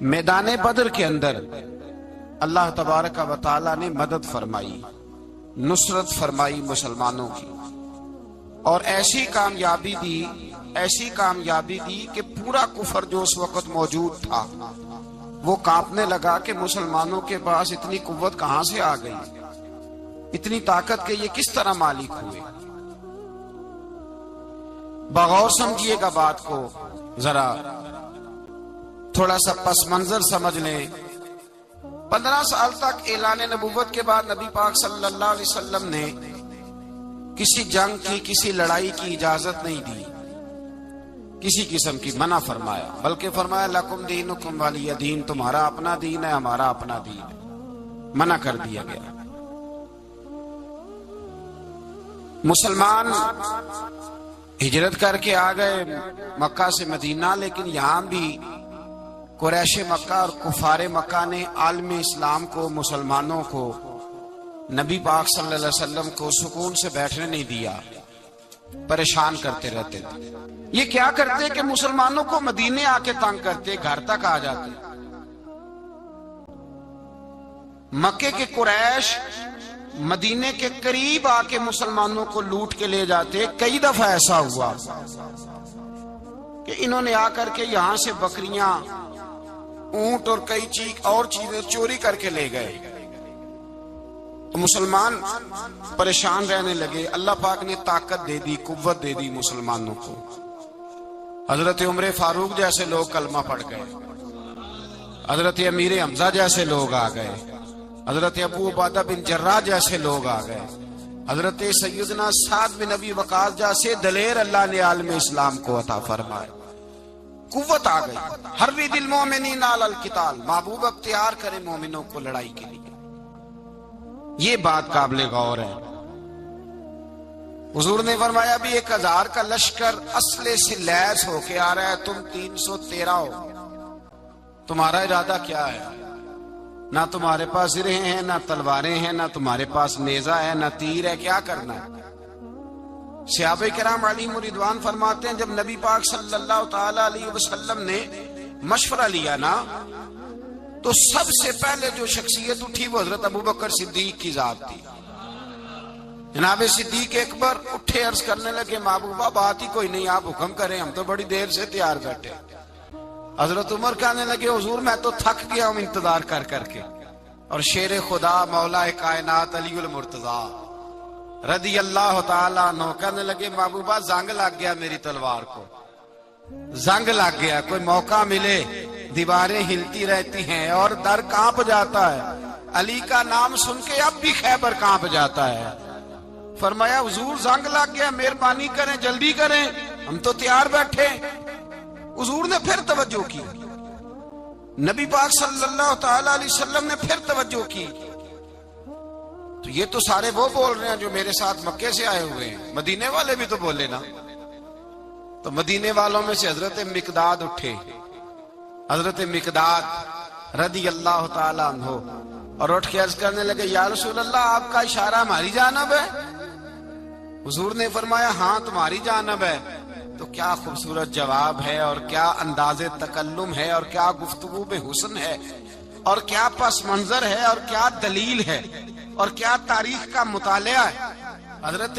میدان بدر کے اندر اللہ تبارک و تعالی نے مدد فرمائی، نصرت فرمائی مسلمانوں کی، اور ایسی کامیابی دی کہ پورا کفر جو اس وقت موجود تھا وہ کانپنے لگا کہ مسلمانوں کے پاس اتنی قوت کہاں سے آ گئی، اتنی طاقت کہ یہ کس طرح مالک ہوئے۔ بغور سمجھیے گا بات کو، ذرا تھوڑا سا پس منظر سمجھ لیں۔ 15 سال تک اعلان نبوت کے بعد نبی پاک صلی اللہ علیہ وسلم نے کسی جنگ کی، کسی لڑائی کی اجازت نہیں دی، کسی قسم کی منع فرمایا، بلکہ فرمایا لکم دینکم ولی دین، تمہارا اپنا دین ہے، ہمارا اپنا دین ہے، منع کر دیا گیا۔ مسلمان ہجرت کر کے آ گئے مکہ سے مدینہ، لیکن یہاں بھی قریش مکہ اور کفار مکہ نے عالم اسلام کو، مسلمانوں کو، نبی پاک صلی اللہ علیہ وسلم کو سکون سے بیٹھنے نہیں دیا، پریشان کرتے رہتے تھے۔ یہ کیا کرتے کہ مسلمانوں کو مدینے آ کے تنگ کرتے، گھر تک آ جاتے۔ مکے کے قریش مدینے کے قریب آ کے مسلمانوں کو لوٹ کے لے جاتے۔ کئی دفعہ ایسا ہوا کہ انہوں نے آ کر کے یہاں سے بکریاں، اونٹ اور کئی اور چیزیں چوری کر کے لے گئے۔ تو مسلمان پریشان رہنے لگے۔ اللہ پاک نے طاقت دے دی، قوت دے دی مسلمانوں کو۔ حضرت عمر فاروق جیسے لوگ کلمہ پڑھ گئے، حضرت امیر حمزہ جیسے لوگ آ گئے، حضرت ابو عبیدہ بن جراح جیسے لوگ آ گئے، حضرت سیدنا سعد بن ابی وقاص جیسے دلیر اللہ نے عالم اسلام کو عطا فرمائے۔ قوت آ گئی۔ حرِّض المؤمنین علی القتال، محبوب اختیار کرے مومنوں کو لڑائی کے لیے۔ یہ بات قابل غور ہے۔ حضور نے فرمایا بھی 1000 کا لشکر اسلحے سے لیس ہو کے آ رہا ہے، تم 313 ہو، تمہارا ارادہ کیا ہے؟ نہ تمہارے پاس زرہیں ہیں، نہ تلواریں ہیں، نہ تمہارے پاس نیزہ ہے، نہ تیر ہے، کیا کرنا ہے؟ صحابہ کرام علیہم رضوان فرماتے ہیں جب نبی پاک صلی اللہ تعالی علیہ وسلم نے مشورہ لیا نا، تو سب سے پہلے جو شخصیت اٹھی وہ حضرت ابوبکر صدیق کی ذات تھی۔ جناب صدیق اکبر اٹھے، عرض کرنے لگے محبوبہ بات ہی کوئی نہیں، آپ حکم کریں، ہم تو بڑی دیر سے تیار بیٹھے۔ حضرت عمر کہنے لگے حضور میں تو تھک گیا ہوں انتظار کر کر کے۔ اور شیر خدا مولا کائنات علی المرتضیٰ رضی اللہ تعالیٰ عنہ کہنے لگے محبوبہ زنگ لگ گیا میری تلوار کو، زنگ لگ گیا، کوئی موقع ملے دیواریں ہلتی رہتی ہیں اور در کانپ جاتا ہے۔ علی کا نام سن کے اب بھی خیبر کانپ جاتا ہے۔ فرمایا حضور زنگ لگ گیا، مہربانی کریں، جلدی کریں، ہم تو تیار بیٹھے۔ حضور نے پھر توجہ کی، نبی پاک صلی اللہ تعالی علیہ وسلم نے پھر توجہ کی۔ تو یہ تو سارے وہ بول رہے ہیں جو میرے ساتھ مکے سے آئے ہوئے ہیں، مدینے والے بھی تو بولے نا۔ تو مدینے والوں میں سے حضرت مقداد اٹھے، حضرت مقداد رضی اللہ تعالی عنہ، اور اٹھ کے عرض کرنے لگے یا رسول اللہ آپ کا اشارہ ہماری جانب ہے؟ حضور نے فرمایا ہاں تمہاری جانب ہے۔ تو کیا خوبصورت جواب ہے، اور کیا انداز تکلم ہے، اور کیا گفتگو بے حسن ہے، اور کیا پس منظر ہے، اور کیا دلیل ہے، اور کیا تاریخ کا مطالعہ ہے۔ حضرت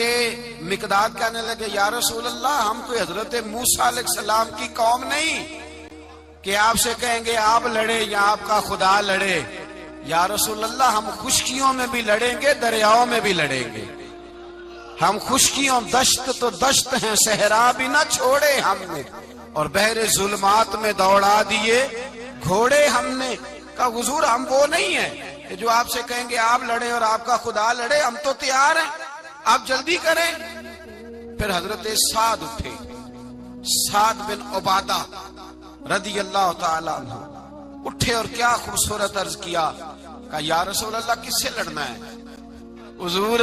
مقداد کہنے لگے یا رسول اللہ ہم کوئی حضرت موسیٰ علیہ السلام کی قوم نہیں کہ آپ سے کہیں گے آپ لڑے یا آپ کا خدا لڑے۔ یا رسول اللہ ہم خشکیوں میں بھی لڑیں گے، دریاؤں میں بھی لڑیں گے۔ ہم خشکیوں، دشت تو دشت ہیں، صحرا بھی نہ چھوڑے ہم نے، اور بحر ظلمات میں دوڑا دیے گھوڑے ہم نے۔ کہا حضور ہم وہ نہیں ہیں کہ جو آپ سے کہیں گے آپ لڑے اور آپ کا خدا لڑے، ہم تو تیار ہیں، آپ جلدی کریں۔ پھر حضرت سعد اٹھے، سعد بن عبادہ رضی اللہ تعالی عنہ اٹھے، اور کیا خوبصورت عرض کیا، کہا یا رسول اللہ کس سے لڑنا ہے؟ حضور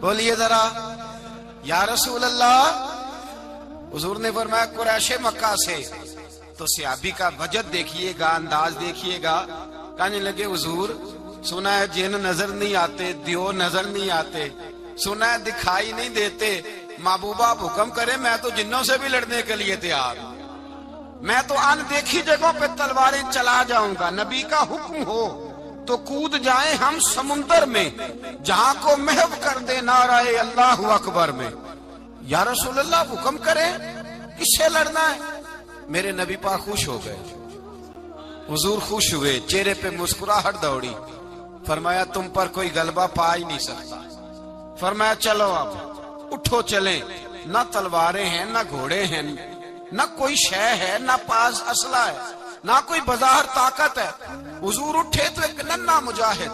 بولیے ذرا یا رسول اللہ۔ حضور نے فرمایا قریش مکہ سے۔ تو صحابی کا وجد دیکھیے گا، انداز دیکھیے گا، کہنے لگے حضور سنا ہے جن نظر نہیں آتے، دیو نظر نہیں آتے، سنا ہے دکھائی نہیں دیتے، محبوبہ آپ حکم کرے، میں تو جنوں سے بھی لڑنے کے لیے تیار ہوں۔ میں تو اندیکھی جگہوں پہ تلواریں چلا جاؤں گا، نبی کا حکم ہو تو کود جائیں ہم سمندر میں، جہاں کو محو کر دے نعرہ اللہ اکبر میں۔ یا رسول اللہ حکم کریں، کس سے لڑنا ہے؟ میرے نبی پاک خوش ہو گئے، حضور خوش ہوئے، چہرے پہ مسکراہٹ دوڑی، فرمایا تم پر کوئی غلبہ پا ہی نہیں سکتا۔ فرمایا چلو اب اٹھو چلیں، نہ تلواریں ہیں نہ گھوڑے ہیں نہ کوئی شے ہے نہ پاس اسلحہ ہے نہ کوئی بظاہر طاقت ہے۔ حضور اٹھے تو ایک ننھا مجاہد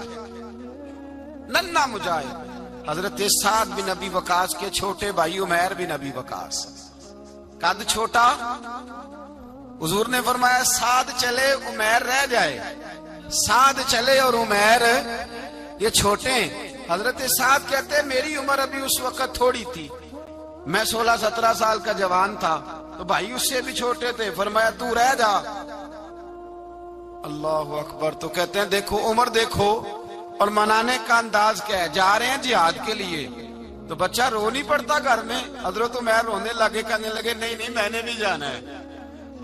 حضرت سعد بن ابی وقاص کے چھوٹے بھائی عمیر بن ابی وقاص، قد چھوٹا، حضور نے فرمایا سعد چلے عمیر رہ جائے، سعد چلے اور عمیر یہ چھوٹے ہیں۔ حضرت سعد کہتے میری عمر ابھی اس وقت تھوڑی تھی، میں 16-17 سال کا جوان تھا، تو بھائی اس سے بھی چھوٹے تھے، فرمایا تو رہ جا۔ اللہ اکبر۔ تو کہتے ہیں دیکھو عمر دیکھو، اور منانے کا انداز کیا ہے، جا رہے ہیں جہاد کے لیے، تو بچہ رو نہیں پڑتا گھر میں۔ حضرت عمیر رونے لگے، کہنے لگے نہیں میں نے بھی جانا ہے۔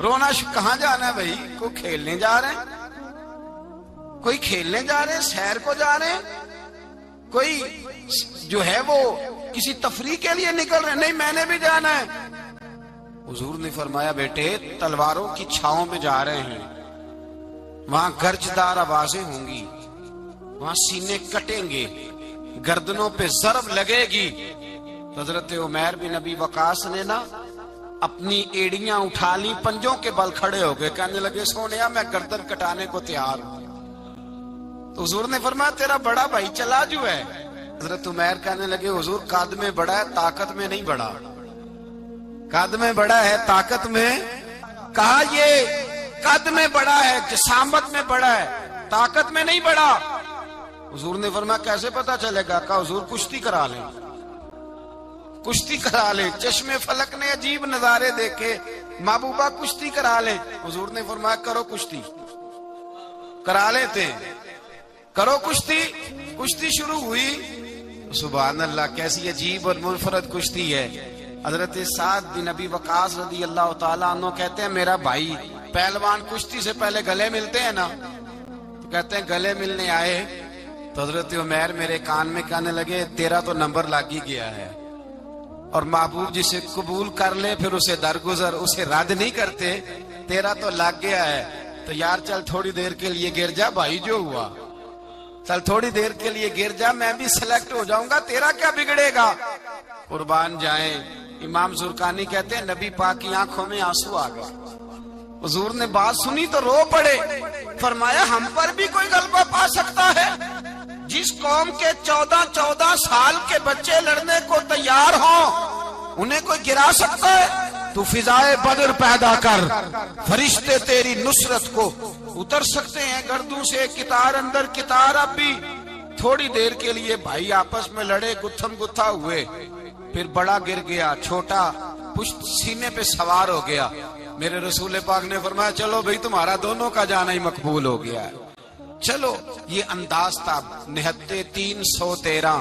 رونا کہاں جانا ہے بھائی؟ کوئی کھیلنے جا رہے ہیں، کوئی کھیلنے جا رہے ہیں، سیر کو جا رہے ہیں، کوئی جو ہے وہ کسی تفریح کے لیے نکل رہے ہیں، نہیں میں نے بھی جانا ہے۔ حضور نے فرمایا بیٹے تلواروں کی چھاؤں میں جا رہے ہیں، وہاں گرجدار آوازیں ہوں گی، وہاں سینے کٹیں گے، گردنوں پہ ضرب لگے گی۔ حضرت عمیر بن ابی وقاص نے نا اپنی ایڑیاں اٹھا لی، پنجوں کے بل کھڑے ہو گئے، کہنے لگے سونیا میں گردن کٹانے کو تیار ہوں۔ تو حضور نے فرمایا تیرا بڑا بھائی چلا جو ہے۔ حضرت عمیر کہنے لگے حضور قد میں بڑا ہے، طاقت میں نہیں بڑا، قد میں بڑا ہے طاقت میں۔ کہا یہ قد میں بڑا ہے، جسامت میں بڑا ہے، طاقت میں نہیں بڑا۔ حضور نے فرمایا کیسے پتا چلے گا؟ کہا حضور کشتی کرا لیں، کشتی کرا لیں۔ چشم فلک نے عجیب نظارے دیکھے، محبوبہ کشتی کرا لیں۔ حضور نے فرمایا کرو کشتی، کرا لیتے ہیں، کرو کشتی۔ کشتی شروع ہوئی، سبحان اللہ کیسی عجیب اور منفرد کشتی ہے۔ حضرت سعد بن ابی وقاص رضی اللہ تعالیٰ عنہ کہتے ہیں میرا بھائی پہلوان کشتی سے پہلے گلے ملتے ہیں نا، تو کہتے ہیں گلے ملنے آئے تو حضرت عمیر میرے کان میں کہنے لگے تیرا تو نمبر لگ ہی گیا ہے، اور محبوب جسے قبول کر لے پھر اسے درگزر، اسے رد نہیں کرتے، تیرا تو لگ گیا ہے، تو یار چل تھوڑی دیر کے لیے گر جا بھائی، جو ہوا چل تھوڑی دیر کے لیے گر جا، میں بھی سلیکٹ ہو جاؤں گا، تیرا کیا بگڑے گا۔ قربان جائیں، امام زرقانی کہتے ہیں نبی پاک کی آنکھوں میں آنسو آ گئے، حضور نے بات سنی تو رو پڑے، فرمایا ہم پر بھی کوئی غلبہ پا سکتا ہے؟ جس قوم کے 14 سال کے بچے لڑنے کو تیار ہوں انہیں کوئی گرا سکتا ہے؟ تو فضائے بدر پیدا کر، فرشتے تیری نصرت کو اتر سکتے ہیں گردوں سے، کتار اندر کتار۔ اب بھی تھوڑی دیر کے لیے بھائی آپس میں لڑے، گتھم گتھا ہوئے، پھر بڑا گر گیا، چھوٹا پشت سینے پہ سوار ہو گیا۔ میرے رسول پاک نے فرمایا چلو بھئی تمہارا دونوں کا جانا ہی مقبول ہو گیا ہے، چلو۔ یہ انداز تھا نہتے 313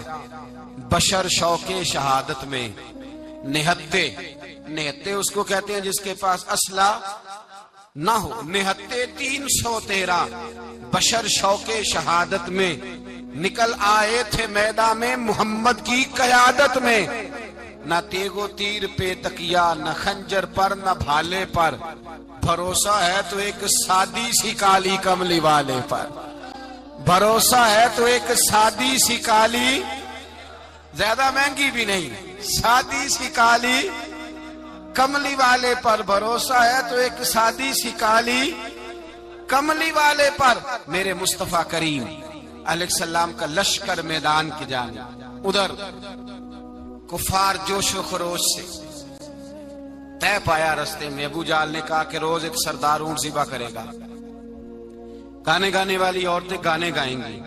بشر شوق شہادت میں۔ نہتے اس کو کہتے ہیں جس کے پاس اسلحہ نہ ہو۔ نہتے 313 بشر شوق شہادت میں نکل آئے تھے میدان میں محمد کی قیادت میں، نہ تیغ و تیر پہ تکیا، نہ خنجر پر نہ بھالے پر، بھروسہ ہے تو ایک سادی سی کالی کملی والے پر، بھروسہ ہے تو ایک سادی سی کالی، زیادہ مہنگی بھی نہیں، سادی سی کالی کملی والے پر، بھروسہ ہے تو ایک سادی سی کالی کملی والے پر۔ میرے مصطفیٰ کریم علیہ السلام کا لشکر میدان کی جانب، ادھر کفار جوش و خروش سے طے پایا رستے میں۔ ابو جہل نے کہا کہ روز ایک سردار اونٹ ذبح کرے گا، گانے گانے والی عورتیں گانے گائیں گی،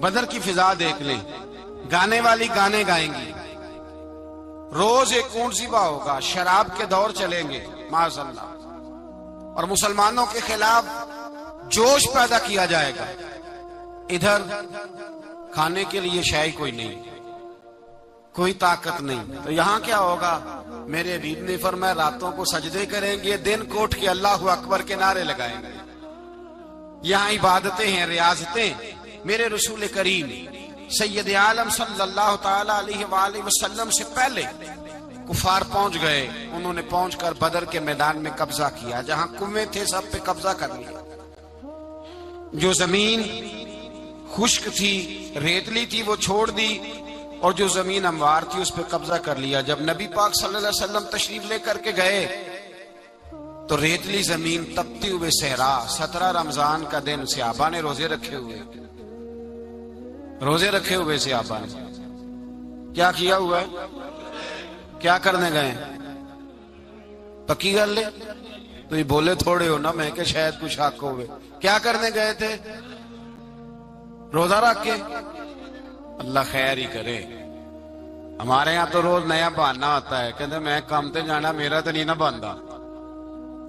بدر کی فضا دیکھ لیں، گانے والی گانے گائیں گی، روز ایک اونٹ ذبح ہوگا، شراب کے دور چلیں گے معاذ اللہ، اور مسلمانوں کے خلاف جوش پیدا کیا جائے گا۔ ادھر کھانے کے لیے شے کوئی نہیں، کوئی طاقت نہیں، تو یہاں کیا ہوگا؟ میرے حبیب نے فرمایا راتوں کو سجدے کریں گے، دن کو اٹھ کے اللہ اکبر کے نعرے لگائیں گے۔ یہاں عبادتیں ہیں، ریاضتیں۔ میرے رسول کریم سید عالم صلی اللہ تعالی علیہ وآلہ وسلم سے پہلے کفار پہنچ گئے۔ انہوں نے پہنچ کر بدر کے میدان میں قبضہ کیا، جہاں کنویں تھے سب پہ قبضہ کر لیا۔ جو زمین خشک تھی، ریتلی تھی، وہ چھوڑ دی، اور جو زمین ہموار تھی اس پہ قبضہ کر لیا۔ جب نبی پاک صلی اللہ علیہ وسلم تشریف لے کر کے گئے تو ریتلی زمین، تپتی ہوئے صحرا، 17 رمضان کا دن، صحابہ نے روزے رکھے ہوئے صحابہ نے کیا کیا ہوا ہے؟ کیا کرنے گئے؟ پکی گل لے تو یہ بولے تھوڑے ہو نا، میں کہ شاید کچھ حق ہوئے۔ کیا کرنے گئے تھے؟ روزہ رکھ کے۔ اللہ خیر ہی کرے۔ ہمارے ہاں تو روز نیا بہانا ہوتا ہے، کہتے میں کام تے جانا، میرا تو نہیں نہ بنتا،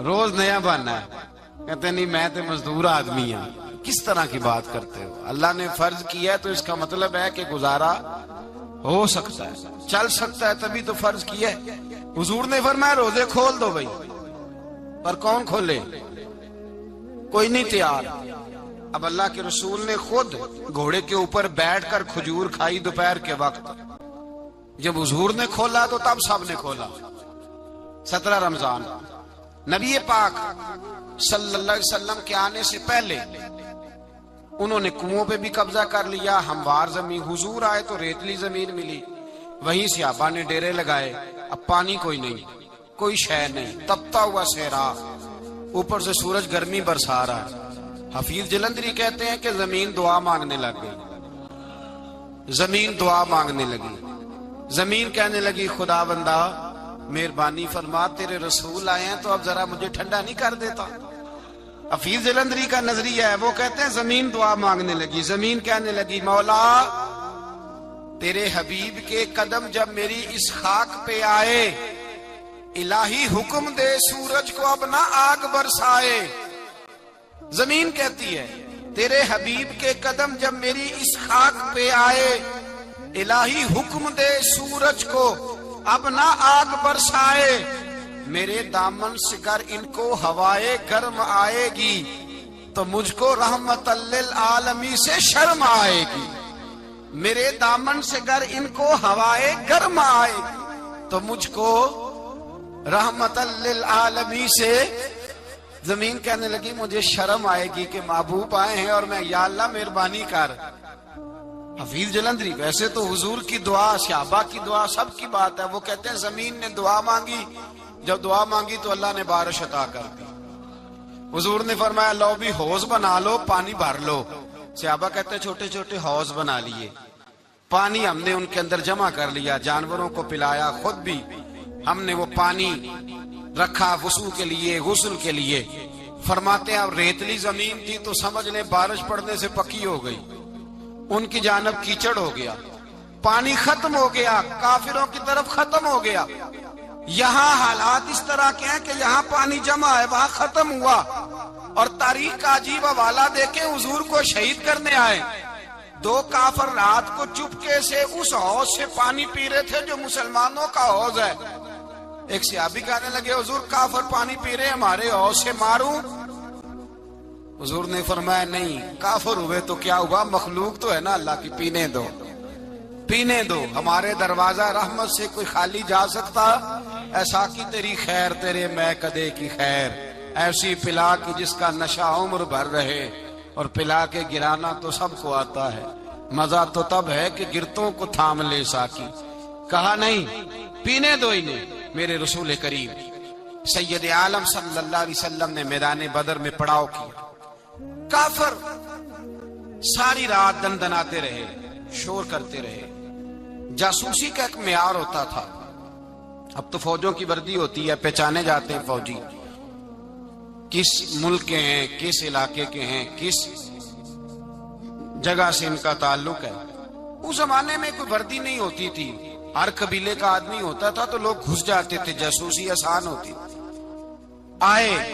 روز نیا بہانا ہے۔ کہتے نہیں میں تو مزدور آدمی ہوں۔ کس طرح کی بات کرتے ہو؟ اللہ نے فرض کیا ہے تو اس کا مطلب ہے کہ گزارا ہو سکتا ہے، چل سکتا ہے، تبھی تو فرض کیا ہے۔ حضور نے فرمایا روزے کھول دو بھائی، پر کون کھولے؟ کوئی نہیں تیار۔ اب اللہ کے رسول نے خود گھوڑے کے اوپر بیٹھ کر کھجور کھائی دوپہر کے وقت۔ جب حضور نے کھولا تو تب سب نے کھولا۔ 17 رمضان نبی پاک صلی اللہ علیہ وسلم کے آنے سے پہلے انہوں نے کنووں پہ بھی قبضہ کر لیا، ہموار زمین۔ حضور آئے تو ریتلی زمین ملی، وہیں صحابہ نے ڈیرے لگائے۔ اب پانی کوئی نہیں، کوئی شے نہیں، تپتا ہوا صحرا، اوپر سے سورج گرمی برسا رہا ہے۔ حفیظ جلندری کہتے ہیں کہ زمین دعا مانگنے لگ گئی، زمین دعا مانگنے لگی۔ زمین کہنے لگی خدا بندہ مہربانی فرما، تیرے رسول آئے ہیں تو اب ذرا مجھے ٹھنڈا نہیں کر دیتا۔ حفیظ جلندری کا نظریہ ہے، وہ کہتے ہیں زمین دعا مانگنے لگی۔ زمین کہنے لگی مولا تیرے حبیب کے قدم جب میری اس خاک پہ آئے، الہی حکم دے سورج کو اب نہ آگ برسائے۔ زمین کہتی ہے تیرے حبیب کے قدم جب میری اس خاک پہ آئے، الہی حکم دے سورج کو اب نہ آگ برسائے۔ میرے دامن سے گر ان کو ہوائے گرم آئے گی تو مجھ کو رحمت للعالمین سے شرم آئے گی۔ میرے دامن سے گر ان کو ہوائے گرم آئے گی تو مجھ کو رحمت للعالمین سے۔ زمین کہنے لگی مجھے شرم آئے گی کہ محبوب آئے ہیں اور میں، یا اللہ مہربانی کر۔ حفیظ جلندری ویسے تو حضور کی دعا، صحابہ کی دعا، سب کی بات ہے۔ وہ کہتے ہیں زمین نے دعا مانگی، جب دعا مانگی تو اللہ نے بارش عطا کر دی۔ حضور نے فرمایا لو بھی حوض بنا لو، پانی بھر لو۔ صحابہ کہتے ہیں چھوٹے چھوٹے حوض بنا لیے، پانی ہم نے ان کے اندر جمع کر لیا، جانوروں کو پلایا، خود بھی ہم نے وہ پانی رکھا وضو کے لیے، غسل کے لیے۔ فرماتے ہیں اب ریتلی زمین تھی تو سمجھ لیں بارش پڑنے سے پکی ہو گئی، ان کی جانب کیچڑ ہو گیا، پانی ختم ہو گیا، کافروں کی طرف ختم ہو گیا۔ یہاں حالات اس طرح کے ہیں کہ یہاں پانی جمع ہے، وہاں ختم ہوا۔ اور تاریخ کا عجیب حوالہ دیکھیں، حضور کو شہید کرنے آئے 2 کافر رات کو چپکے سے اس حوض سے پانی پی رہے تھے جو مسلمانوں کا حوض ہے۔ ایک صحابی کہنے لگے حضور کافر پانی پی رہے، ہمارے حوض سے ماروں؟ حضور نے فرمایا نہیں، کافر ہوئے تو کیا ہوا، مخلوق تو ہے نا اللہ کی، پینے دو، پینے دو۔ ہمارے دروازہ رحمت سے کوئی خالی جا سکتا؟ ایسا کی تیری خیر تیرے میں کدے کی خیر، ایسی پلا کی جس کا نشہ عمر بھر رہے، اور پلا کے گرانا تو سب کو آتا ہے، مزہ تو تب ہے کہ گرتوں کو تھام لے ساکی۔ کہا نہیں، پینے دو انہیں۔ میرے رسول کریم سید عالم صلی اللہ علیہ وسلم نے میدان بدر میں پڑاؤ کیا۔ کافر ساری رات دندناتے رہے، شور کرتے رہے۔ جاسوسی کا ایک معیار ہوتا تھا، اب تو فوجوں کی وردی ہوتی ہے، پہچانے جاتے ہیں فوجی کس ملک کے ہیں، کس علاقے کے ہیں، کس جگہ سے ان کا تعلق ہے۔ اس زمانے میں کوئی وردی نہیں ہوتی تھی، ہر قبیلے کا آدمی ہوتا تھا تو لوگ گھس جاتے تھے، جاسوسی آسان ہوتی تھی۔ آئے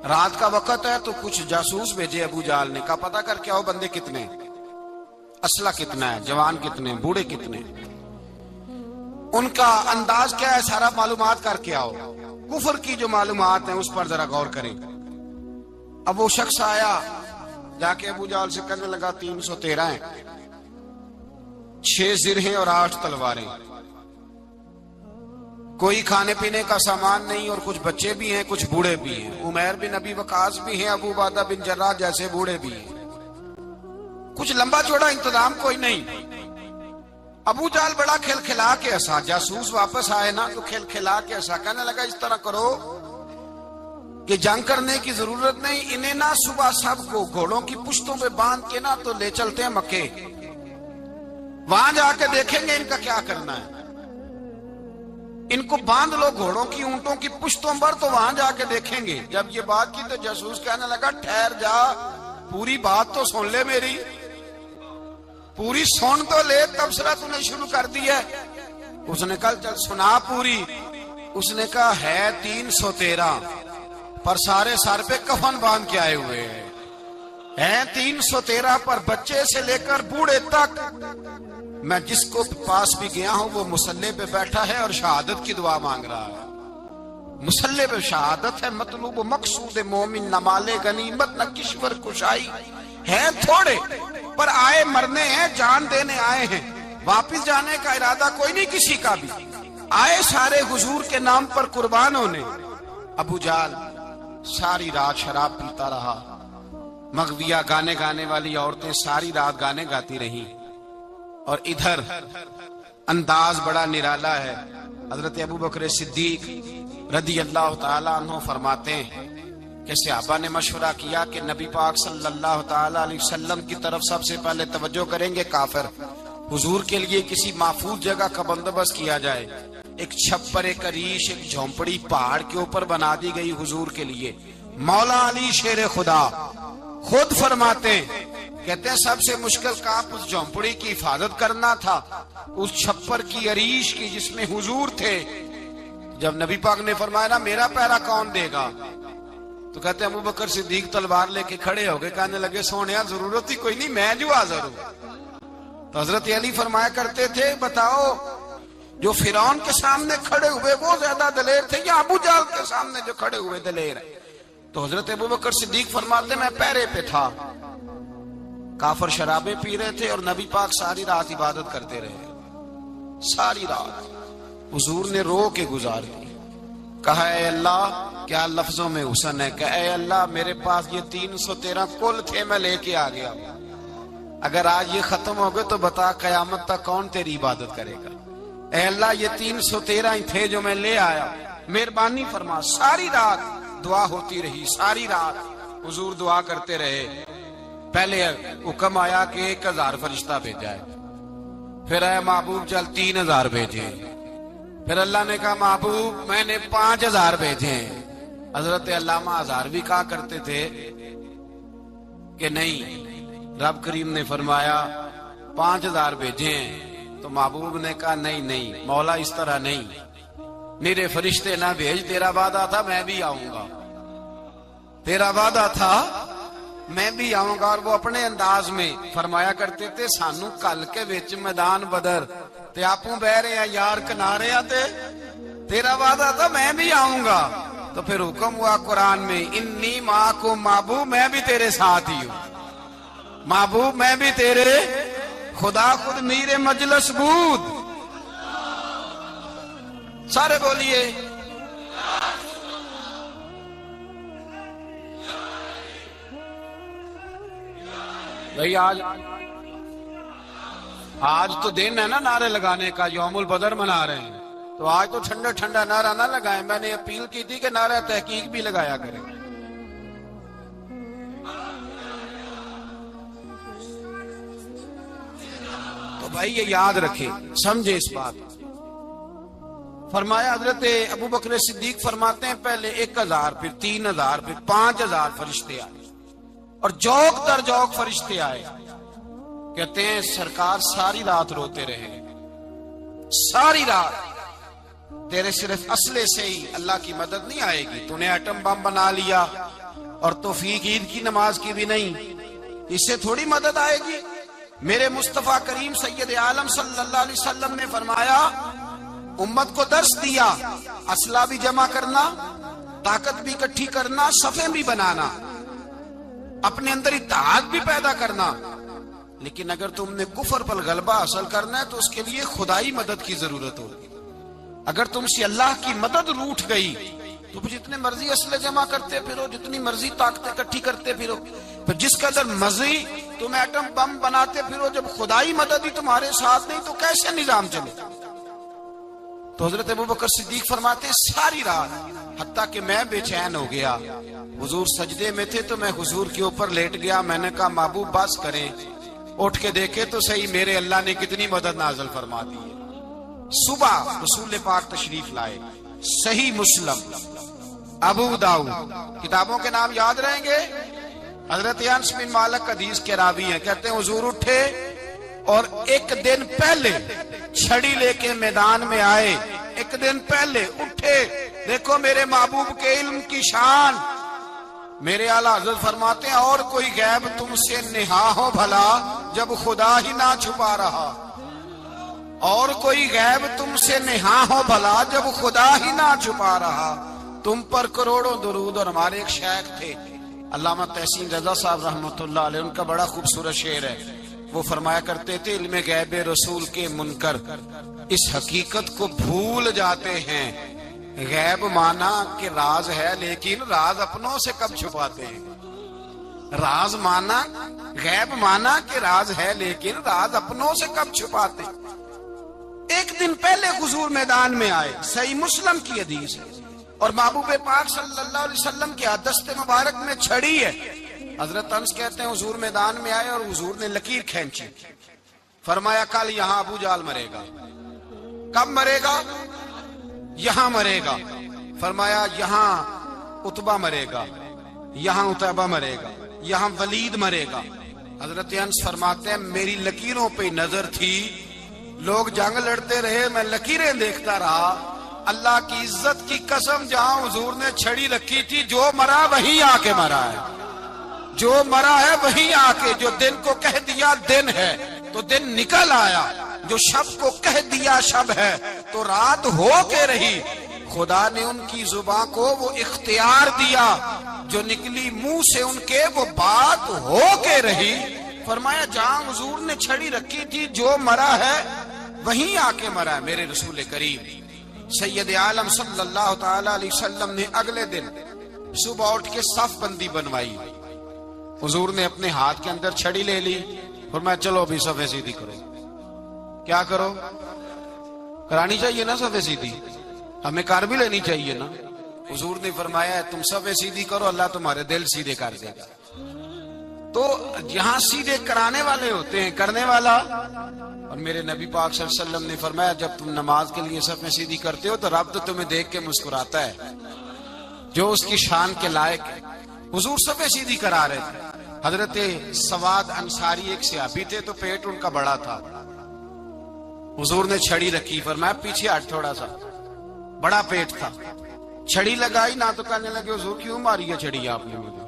رات کا وقت ہے تو کچھ جاسوس بھیجے ابو جہل نے، کہا پتہ کر کے آؤ بندے کتنے، اسلحہ کتنا ہے، جوان کتنے، بوڑھے کتنے۔ ان کا انداز کیا ہے سارا معلومات کر کے آؤ، کفر کی جو معلومات ہیں اس پر ذرا غور کریں۔ اب وہ شخص آیا جا کے ابو جہل سے کہنے لگا 313 ہیں، 6 زرہیں اور 8 تلواریں، کوئی کھانے پینے کا سامان نہیں، اور کچھ بچے بھی ہیں کچھ بوڑھے بھی ہیں، عمیر بن ابی وقاص بھی ہیں، ابو عبیدہ بن جراح جیسے بوڑھے بھی ہیں، کچھ لمبا چوڑا انتظام کوئی نہیں۔ ابو جہل بڑا کھلکھلا کے ہنسا، جاسوس واپس آئے نا تو کھلکھلا کے ہنسا، کہنے لگا اس طرح کرو کہ جنگ کرنے کی ضرورت نہیں، انہیں نا صبح سب کو گھوڑوں کی پشتوں پہ باندھ کے نا تو لے چلتے ہیں مکے، وہاں جا کے دیکھیں گے ان کا کیا کرنا ہے، ان کو باندھ لو گھوڑوں کی اونٹوں کی پشتوں پر، تو وہاں جا کے دیکھیں گے۔ جب یہ بات کی تو جاسوس کہنے لگا ٹھہر جا، پوری بات تو سن لے، میری پوری سن تو لے، تبصرہ تو نے شروع کر دی ہے۔ اس نے کہا چل سنا پوری۔ اس نے کہا ہے 313 پر سارے سر پہ کفن باندھ کے آئے ہوئے ہیں 313 پر بچے سے لے کر بوڑھے تک، میں جس کو پاس بھی گیا ہوں وہ مصلی پہ بیٹھا ہے اور شہادت کی دعا مانگ رہا ہے۔ مصلی پہ شہادت ہے، مطلوب و مقصود مومن نہ مال غنیمت نہ کشور کشائی، ہیں تھوڑے پر آئے مرنے ہیں، جان دینے آئے ہیں، واپس جانے کا ارادہ کوئی نہیں کسی کا بھی، آئے سارے حضور کے نام پر قربان ہونے۔ ابو جہل ساری رات شراب پیتا رہا، مغویہ گانے گانے والی عورتیں ساری رات گانے گاتی رہیں، اور ادھر انداز بڑا نرالا ہے۔ حضرت ابو بکر صدیق رضی اللہ تعالیٰ عنہ فرماتے ہیں کہ صحابہ نے مشورہ کیا کہ نبی پاک صلی اللہ تعالیٰ علیہ وسلم کی طرف سب سے پہلے توجہ کریں گے کافر، حضور کے لیے کسی محفوظ جگہ کا بندوبست کیا جائے، ایک چھپر، ایک عریش، ایک جھونپڑی پہاڑ کے اوپر بنا دی گئی حضور کے لیے۔ مولا علی شیر خدا خود فرماتے ہیں، کہتے ہیں سب سے مشکل کام اس جھونپڑی کی حفاظت کرنا تھا، اس چھپر کی عریش کی جس میں حضور تھے۔ جب نبی پاک نے فرمایا نا میرا پہرا کون دے گا، تو کہتے ہیں ابو بکر صدیق تلوار لے کے کھڑے ہو گئے، کہنے لگے سونیا ضرورت ہی کوئی نہیں، میں جو حاضر ہوں۔ تو حضرت علی فرمایا کرتے تھے بتاؤ جو فرعون کے سامنے کھڑے ہوئے وہ زیادہ دلیر تھے یا ابو جہل کے سامنے جو کھڑے ہوئے دلیر ہیں؟ تو حضرت ابو بکر صدیق فرماتے میں پہرے پہ تھا، کافر شرابیں پی رہے تھے اور نبی پاک ساری رات عبادت کرتے رہے، ساری رات حضور نے رو کے گزار دی۔ کہا اے اللہ، کیا لفظوں میں حسن ہے، کہ اے اللہ میرے پاس یہ 313 کل تھے، میں لے کے آ گیا، اگر آج یہ ختم ہو گئے تو بتا قیامت تک کون تیری عبادت کرے گا؟ اے اللہ یہ 313 ہی تھے جو میں لے آیا، مہربانی فرما۔ ساری رات دعا ہوتی رہی، ساری رات حضور دعا کرتے رہے۔ پہلے حکم آیا کہ 1000 فرشتہ بھیجا ہے، پھر اے محبوب چل 3000 بھیجے، پھر اللہ نے کہا محبوب میں نے 5000 بھیجے۔ حضرت علامہ ہزار بھی کہا کرتے تھے کہ نہیں، رب کریم نے فرمایا 5000 بھیجے ہیں، تو محبوب نے کہا نہیں مولا اس طرح نہیں، میرے فرشتے نہ بھیج، تیرا وعدہ تھا میں بھی آؤں گا، تیرا وعدہ تھا میں بھی آؤں گا۔ اور وہ اپنے انداز میں فرمایا کرتے تھے سانو کل کے وچ میدان بدر تے آپوں بہ رہے ہیں یار کنارے آتے، تیرا وعدہ تھا میں بھی آؤں گا۔ تو پھر حکم ہوا قرآن میں انی معکم، محبوب میں بھی تیرے ساتھ ہی ہوں، محبوب میں بھی تیرے، خدا خود میر مجلس بود، سارے بولیے بھائی۔ آج تو دن ہے نا نعرے لگانے کا، یوم البدر منا رہے ہیں، تو آج تو ٹھنڈا ٹھنڈا نعرہ نہ لگائیں، میں نے اپیل کی تھی کہ نعرہ تحقیق بھی لگایا کریں۔ تو بھائی یہ یاد رکھے، سمجھے اس بات۔ فرمایا حضرت ابو بکر صدیق فرماتے ہیں پہلے 1000 پھر 3000 پھر 5000 فرشتے آئے، اور جوک در جوک فرشتے آئے۔ کہتے ہیں سرکار ساری رات روتے رہے، ساری رات، تیرے صرف اسلحے سے ہی اللہ کی مدد نہیں آئے گی، تو نے ایٹم بم بنا لیا اور توفیق عید کی نماز کی بھی نہیں، اس سے تھوڑی مدد آئے گی۔ میرے مصطفیٰ کریم سید عالم صلی اللہ علیہ وسلم نے فرمایا امت کو درس دیا، اسلحہ بھی جمع کرنا، طاقت بھی اکٹھی کرنا، صفیں بھی بنانا، اپنے اندر اتحاد بھی پیدا کرنا. لیکن اگر تم نے کفر پر غلبہ حاصل کرنا ہے تو اس کے لیے خدائی مدد کی ضرورت ہوگی. اگر تم سے اللہ کی مدد روٹھ گئی تو جتنے مرضی اسلحے جمع کرتے پھرو، جتنی مرضی طاقتیں اکٹھی کرتے پھرو، پھر جس قدر مرضی تم ایٹم بم بناتے پھرو، جب خدائی مدد ہی تمہارے ساتھ نہیں تو کیسے نظام چلے؟ تو حضرت ابوبکر صدیق فرماتے ہیں ساری رات حتیٰ کہ میں بے چین ہو گیا. حضور سجدے میں تھے تو میں حضور کے اوپر لیٹ گیا. میں نے کہا محبوب بس کریں، اٹھ کے دیکھے تو صحیح میرے اللہ نے کتنی مدد نازل فرما دی ہے. صبح رسول پاک تشریف لائے. صحیح مسلم، ابو داؤد، کتابوں کے نام یاد رہیں گے. حضرت انس بن مالک حدیث کے راوی ہیں، کہتے ہیں حضور اٹھے اور ایک دن پہلے چھڑی لے کے میدان میں آئے. ایک دن پہلے اٹھے. دیکھو میرے محبوب کے علم کی شان. میرے اعلیٰ حضرت فرماتے ہیں اور کوئی غیب تم سے نہا ہو بھلا جب خدا ہی نہ چھپا رہا. اور کوئی غیب تم سے نہا ہو بھلا جب خدا ہی نہ چھپا رہا. تم پر کروڑوں درود. اور ہمارے ایک شیخ تھے علامہ تحسین رضا صاحب رحمۃ اللہ علیہ، ان کا بڑا خوبصورت شعر ہے. وہ فرمایا کرتے تھے علم غیب رسول کے منکر اس حقیقت کو بھول جاتے ہیں. غیب مانا کہ راز ہے لیکن راز اپنوں سے کب چھپاتے ہیں. راز مانا، غیب مانا کہ راز ہے لیکن راز اپنوں سے کب چھپاتے. ایک دن پہلے حضور میدان میں آئے. صحیح مسلم کی حدیث ہے. اور محبوب پاک صلی اللہ علیہ وسلم کے دست مبارک میں چھڑی ہے. حضرت انس کہتے ہیں حضور میدان میں آئے اور حضور نے لکیر کھینچی. فرمایا کل یہاں ابو جال مرے گا. کب مرے گا؟ یہاں مرے گا. فرمایا یہاں عتبہ مرے گا، یہاں عتیبہ مرے گا، یہاں ولید مرے گا. حضرت انس فرماتے ہیں میری لکیروں پہ نظر تھی. لوگ جنگ لڑتے رہے، میں لکیریں دیکھتا رہا. اللہ کی عزت کی قسم جہاں حضور نے چھڑی رکھی تھی جو مرا وہیں آ کے مرا ہے. جو مرا ہے وہیں آ کے. جو دن کو کہہ دیا دن ہے تو دن نکل آیا. جو شب کو کہہ دیا شب ہے تو رات ہو کے رہی. خدا نے ان کی زباں کو وہ اختیار دیا، جو نکلی منہ سے ان کے وہ بات ہو کے رہی. فرمایا جہاں حضور نے چھڑی رکھی تھی جو مرا ہے وہیں آ کے مرا ہے میرے رسول کریم. سید عالم صلی اللہ تعالی علیہ وسلم نے اگلے دن صبح اٹھ کے صف بندی بنوائی. حضور نے اپنے ہاتھ کے اندر چھڑی لے لی. فرمایا چلو ابھی صفیں سیدھی کرو. کیا کرو؟ کرانی چاہیے نا صفیں سیدھی، ہمیں کار بھی لینی چاہیے نا. حضور نے فرمایا تم صفیں سیدھی کرو، اللہ تمہارے دل سیدھے کر دے گا. تو یہاں سیدھے کرانے والے ہوتے ہیں، کرنے والا. اور میرے نبی پاک صلی اللہ علیہ وسلم نے فرمایا جب تم نماز کے لیے صفیں سیدھی کرتے ہو تو رب تو تمہیں دیکھ کے مسکراتا ہے جو اس کی شان کے لائق ہے. حضور صفیں سیدھی کرا رہے تھے. حضرت سواد انصاری ایک صحابی تھے تو پیٹ ان کا بڑا تھا. حضور نے چھڑی رکھی. فرمایا پیچھے ہٹ تھوڑا سا، بڑا پیٹ تھا. چھڑی لگائی نہ تو کہنے لگے حضور کیوں ماری ہے چھڑی آپ نے مجھے.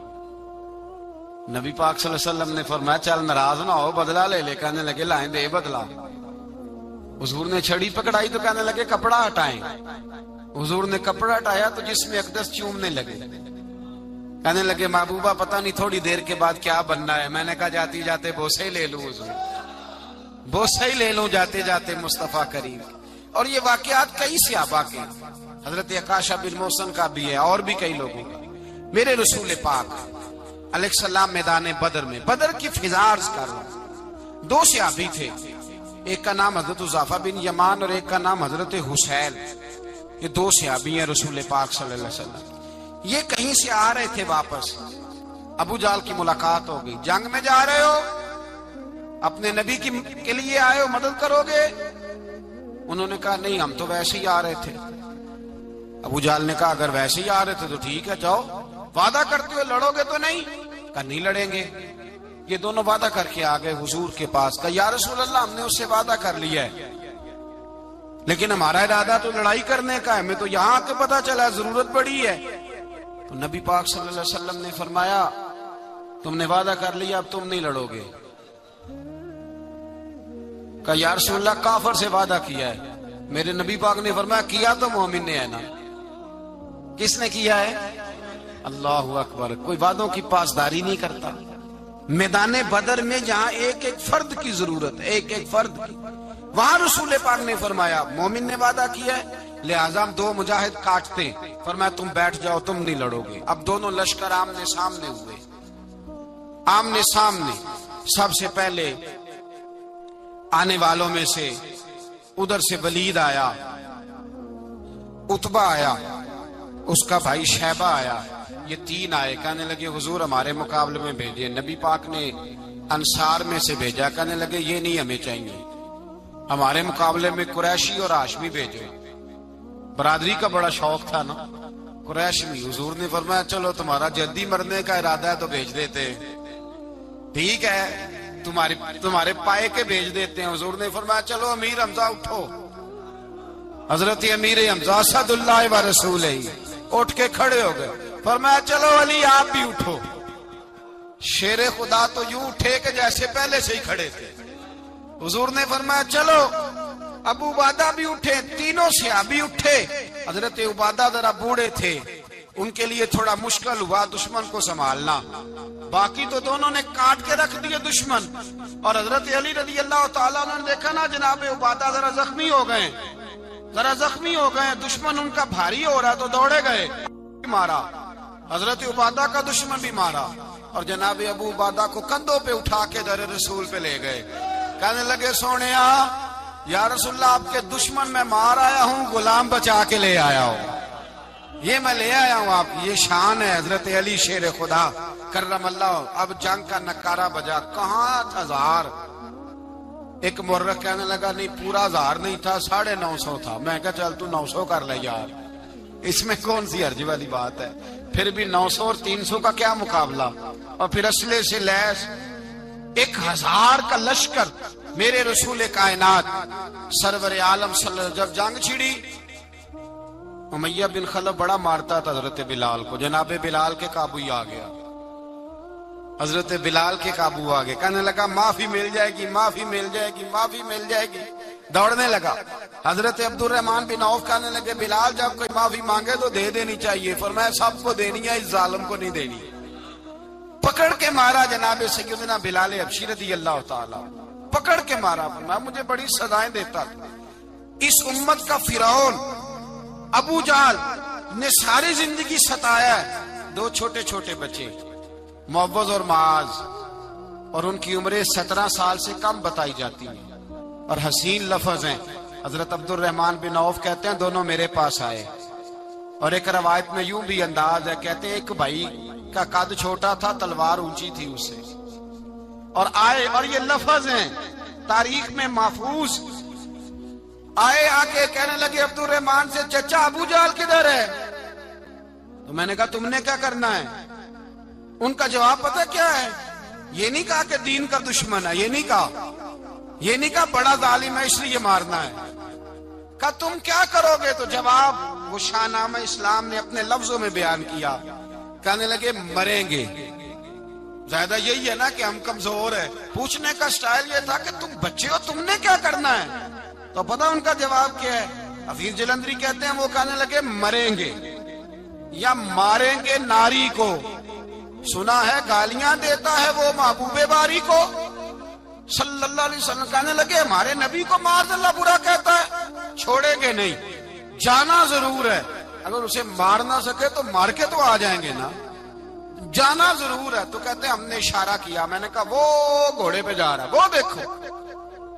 نبی پاک صلی اللہ علیہ وسلم نے فرمایا چل ناراض نہ ہو، بدلہ لے لے. کہنے لگے لائیں دے بدلہ. حضور نے چھڑی پکڑائی تو کہنے لگے کپڑا ہٹائیں. حضور نے کپڑا ہٹایا تو جس میں اقدس چومنے لگے. کہنے لگے محبوبہ پتہ نہیں تھوڑی دیر کے بعد کیا بننا ہے. میں نے کہا جاتی جاتے بوسے ہی لے لوں حضور، بوسے ہی لے لوں جاتے جاتے مصطفیٰ کریم. اور یہ واقعات کئی صحابہ کے، حضرت عکاشہ بن محسن کا بھی ہے اور بھی کئی لوگوں کا. میرے رسول پاک علیہ السلام میدان بدر میں، بدر کی فضا عرض کر رہا ہوں. دو صحابی تھے، ایک کا نام حضرت حذیفہ بن یمان اور ایک کا نام حضرت حسیل. یہ دو صحابی ہیں رسول پاک صلی اللہ علیہ وسلم. یہ کہیں سے آ رہے تھے واپس. ابو جال کی ملاقات ہو گئی. جنگ میں جا رہے ہو، اپنے نبی کے لیے آئے ہو، مدد کرو گے؟ انہوں نے کہا نہیں ہم تو ویسے ہی آ رہے تھے. ابو جال نے کہا اگر ویسے ہی آ رہے تھے تو ٹھیک ہے جاؤ. وعدہ کرتے ہوئے لڑو گے تو نہیں؟ کہا نہیں لڑیں گے. یہ دونوں وعدہ کر کے آ گئے حضور کے پاس. کہا یا رسول اللہ ہم نے اس سے وعدہ کر لیا ہے لیکن ہمارا ارادہ تو لڑائی کرنے کا ہے. ہمیں تو یہاں کے پتا چلا ضرورت پڑی ہے. تو نبی پاک صلی اللہ علیہ وسلم نے فرمایا تم نے وعدہ کر لیا اب تم نہیں لڑو گے. کہا یا رسول اللہ کافر سے وعدہ کیا ہے. میرے نبی پاک نے فرمایا کیا تو مومن نے ہے نا. کس نے کیا ہے؟ اللہ اکبر. کوئی وعدوں کی پاسداری نہیں کرتا. میدان بدر میں جہاں ایک ایک فرد کی ضرورت ہے، ایک ایک فرد کی، وہاں رسول پاک نے فرمایا مومن نے وعدہ کیا ہے لہذا ہم دو مجاہد کاٹتے ہیں. فرمایا تم بیٹھ جاؤ، تم نہیں لڑو گے. اب دونوں لشکر آمنے سامنے ہوئے، آمنے سامنے. سب سے پہلے آنے والوں میں سے ادھر سے ولید آیا، عتبہ آیا، اس کا بھائی شیبہ آیا. یہ تین آئے. کہنے لگے حضور ہمارے مقابلے میں بھیجے. نبی پاک نے انصار میں سے بھیجا. کہنے لگے یہ نہیں ہمیں چاہیے، ہمارے مقابلے میں قریشی اور ہاشمی بھیجو. برادری کا بڑا شوق تھا نا قریشی. حضور نے فرمایا چلو تمہارا جلدی مرنے کا ارادہ ہے تو بھیج دیتے، ٹھیک ہے تمہارے پائے کے بھیج دیتے ہیں. حضور نے فرمایا چلو امیر حمزہ اٹھو. حضرت امیر حمزہ اسد اللہ و رسول اٹھ کے کھڑے ہو گئے. فرمایا چلو علی آپ بھی اٹھو. شیر خدا تو یوں اٹھے کہ جیسے پہلے سے ہی کھڑے تھے. حضور نے فرمایا چلو. ابو عبادہ بھی اٹھے، تینوں صحابی اٹھے. حضرت عبادہ ذرا بوڑھے تھے، ان کے لیے تھوڑا مشکل ہوا دشمن کو سنبھالنا. باقی تو دونوں نے کاٹ کے رکھ دیے دشمن. اور حضرت علی رضی اللہ تعالیٰ نے دیکھا نا جناب عبادہ ذرا زخمی ہو گئے، ذرا زخمی ہو گئے. دشمن ان کا بھاری ہو رہا تو دوڑے گئے، مارا. حضرت عبادہ کا دشمن بھی مارا اور جناب ابو عبادہ کو کندھوں پہ اٹھا کے در رسول پہ لے گئے. کہنے لگے سونیا یا رسول اللہ آپ کے دشمن میں مار آیا ہوں، غلام بچا کے لے آیا ہوں، یہ میں لے آیا ہوں. آپ یہ شان ہے حضرت علی شیر خدا کرم اللہ. اب جنگ کا نکارہ بجا. کہاں تھا ہزار؟ ایک مورخ کہنے لگا نہیں پورا 1000 نہیں تھا، 950 تھا. میں کہا چل تو 900 کر لے یار، اس میں کون سی حرج والی بات ہے. پھر بھی 900 اور 300 کا کیا مقابلہ. اور پھر اسلحے سے لیس 1000 کا لشکر. میرے رسول کائنات سرور عالم صلی اللہ علیہ وسلم جب جنگ چھڑی، امیہ بن خلف بڑا مارتا تھا حضرت بلال کو. جناب بلال کے قابو ہی آ گیا، حضرت بلال کے قابو آ گئے. کہنے لگا معافی مل جائے گی، معافی مل جائے گی، معافی مل جائے گی. دوڑنے لگا. حضرت عبد الرحمن بن عوف کہنے لگے بلال جب کوئی معافی مانگے تو دے دینی چاہیے. فرمایا سب کو دینی ہے، اس ظالم کو نہیں دینی. پکڑ کے مارا جناب سیدنا بلال حبشی رضی اللہ تعالی، پکڑ کے مارا. فرمایا مجھے بڑی سزائیں دیتا تھا. اس امت کا فرعون ابو جہل نے ساری زندگی ستایا ہے. 2 چھوٹے چھوٹے بچے معوذ اور معاذ، اور ان کی عمریں 17 سال سے کم بتائی جاتی ہیں اور حسین لفظ ہیں. حضرت عبد الرحمن بن عوف کہتے ہیں دونوں میرے پاس آئے، اور ایک روایت میں یوں بھی انداز ہے، کہتے ہیں ایک بھائی کا قد چھوٹا تھا، تلوار اونچی تھی اس سے، اور آئے. اور یہ لفظ ہیں تاریخ میں محفوظ. آئے آ کے کہنے لگے عبد الرحمن سے چچا ابو جہل کدھر ہے؟ تو میں نے کہا تم نے کیا کرنا ہے؟ ان کا جواب پتہ کیا ہے؟ یہ نہیں کہا کہ دین کا دشمن ہے، یہ نہیں کہا بڑا ظالم ہے اس لیے مارنا ہے. کہا تم کیا کرو گے؟ تو جواب وہ شاہ نامہ اسلام نے اپنے لفظوں میں بیان کیا. کہنے لگے مریں گے. زیادہ یہی ہے نا کہ ہم کمزور ہیں. پوچھنے کا سٹائل یہ تھا کہ تم بچے ہو، تم نے کیا کرنا ہے؟ تو پتہ ان کا جواب کیا ہے؟ حفیظ جلندری کہتے ہیں وہ کہنے لگے مریں گے یا ماریں گے ناری کو. سنا ہے گالیاں دیتا ہے وہ محبوب باری کو صلی اللہ علیہ وسلم. کہنے لگے ہمارے نبی کو معاذ اللہ برا کہتا ہے، چھوڑیں گے نہیں، جانا ضرور ہے. اگر اسے مار نہ سکے تو مار کے تو آ جائیں گے نا، جانا ضرور ہے. تو کہتے ہیں ہم نے اشارہ کیا. میں نے کہا وہ گھوڑے پہ جا رہا ہے، وہ دیکھو.